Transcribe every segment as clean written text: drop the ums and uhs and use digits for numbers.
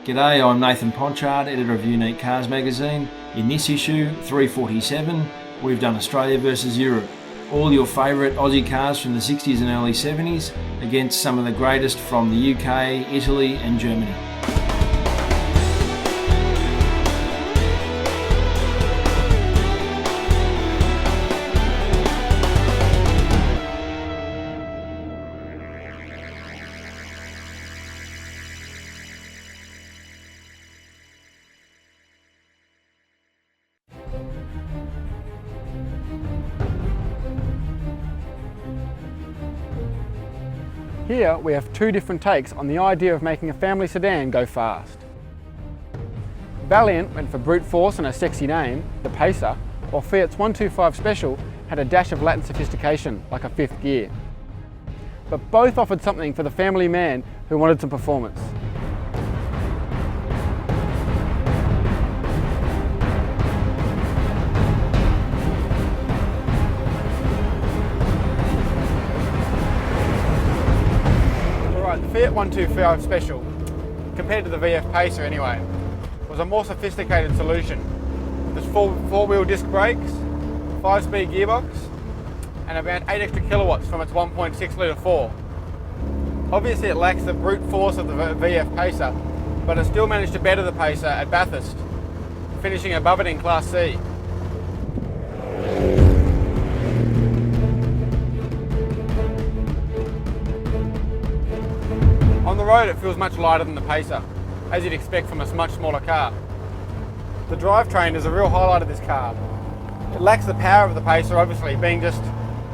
G'day, I'm Nathan Ponchard, editor of Unique Cars magazine. In this issue, 347, we've done Australia versus Europe. All your favourite Aussie cars from the 60s and early 70s against some of the greatest from the UK, Italy and Germany. Here we have two different takes on the idea of making a family sedan go fast. Valiant went for brute force and a sexy name, the Pacer, while Fiat's 125 Special had a dash of Latin sophistication, like a fifth gear. But both offered something for the family man who wanted some performance. The Fiat 125 Special, compared to the VF Pacer anyway, was a more sophisticated solution. There's four-wheel disc brakes, 5-speed gearbox, and about 8 extra kilowatts from its 1.6 litre 4. Obviously it lacks the brute force of the VF Pacer, but it still managed to better the Pacer at Bathurst, finishing above it in Class C. On the road it feels much lighter than the Pacer, as you'd expect from a much smaller car. The drivetrain is a real highlight of this car. It lacks the power of the Pacer, obviously, being just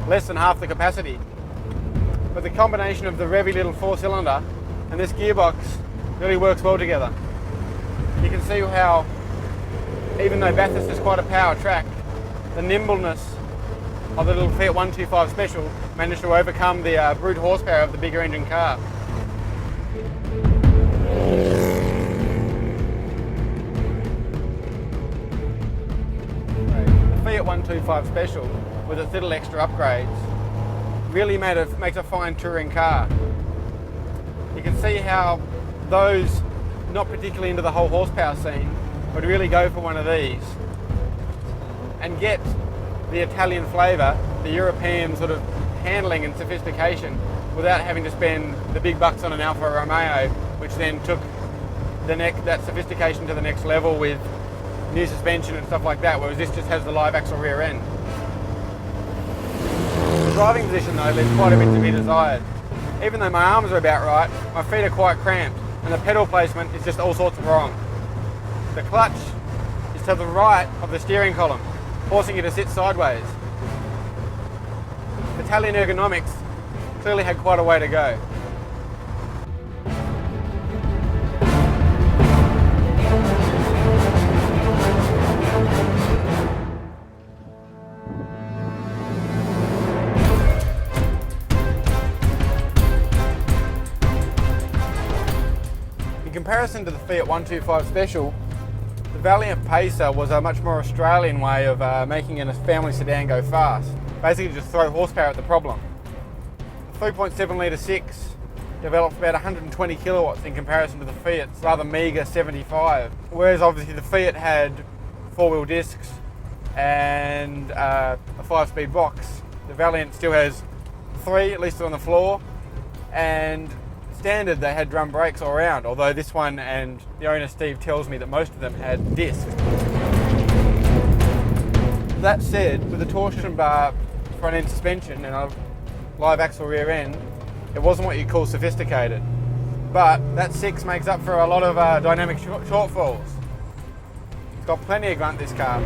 less than half the capacity. But the combination of the revvy little 4-cylinder and this gearbox really works well together. You can see how, even though Bathurst is quite a power track, the nimbleness of the little Fiat 125 Special managed to overcome the brute horsepower of the bigger engine car. The Fiat 125 Special, with its little extra upgrades, really makes a fine touring car. You can see how those not particularly into the whole horsepower scene would really go for one of these and get the Italian flavour, the European sort of handling and sophistication, without having to spend the big bucks on an Alfa Romeo, which then took that sophistication to the next level with new suspension and stuff like that, whereas this just has the live axle rear end. The driving position though leaves quite a bit to be desired. Even though my arms are about right, my feet are quite cramped and the pedal placement is just all sorts of wrong. The clutch is to the right of the steering column, forcing you to sit sideways. Italian ergonomics clearly had quite a way to go. In comparison to the Fiat 125 Special, the Valiant Pacer was a much more Australian way of making a family sedan go fast. Basically just throw horsepower at the problem. The 3.7 litre 6 developed about 120 kilowatts in comparison to the Fiat's rather meagre 75. Whereas obviously the Fiat had 4-wheel discs and a 5-speed box. The Valiant still has 3, at least on the floor, and standard they had drum brakes all around, although this one, and the owner Steve tells me that most of them had discs. That said, with the torsion bar front end suspension and a live axle rear end, it wasn't what you'd call sophisticated. But that 6 makes up for a lot of dynamic shortfalls. It's got plenty of grunt, this car.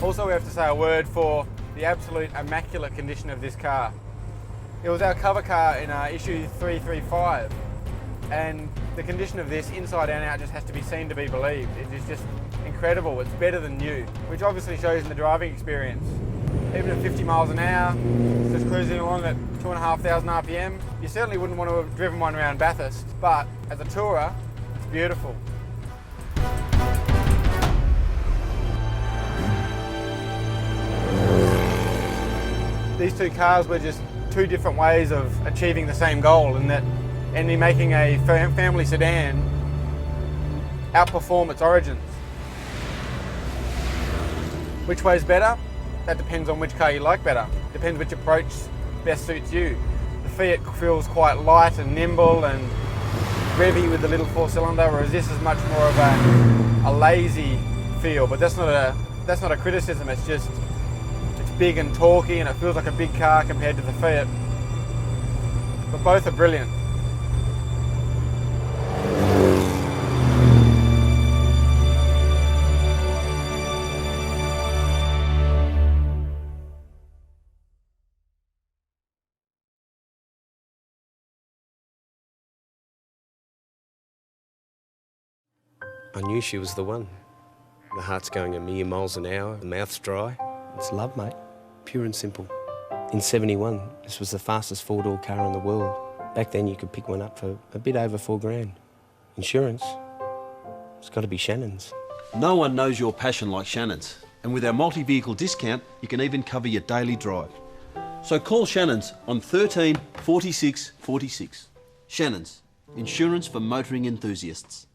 Also, we have to say a word for the absolute immaculate condition of this car. It was our cover car in issue 335, and the condition of this inside and out just has to be seen to be believed. It is just incredible. It's better than new, which obviously shows in the driving experience. Even at 50 miles an hour, just cruising along at 2,500 RPM, you certainly wouldn't want to have driven one around Bathurst, but as a tourer, it's beautiful. These two cars were just two different ways of achieving the same goal, in that and in making a family sedan outperform its origins. Which way is better? That depends on which car you like better. Depends which approach best suits you. The Fiat feels quite light and nimble and revvy with the little 4-cylinder, whereas this is much more of a lazy feel. But that's not a criticism. It's just it's big and torquey, and it feels like a big car compared to the Fiat. But both are brilliant. I knew she was the one. The heart's going a million miles an hour, the mouth's dry. It's love, mate. Pure and simple. In '71, this was the fastest four-door car in the world. Back then you could pick one up for a bit over $4,000. Insurance, it's got to be Shannon's. No one knows your passion like Shannon's. And with our multi-vehicle discount, you can even cover your daily drive. So call Shannon's on 13 46 46. Shannon's, insurance for motoring enthusiasts.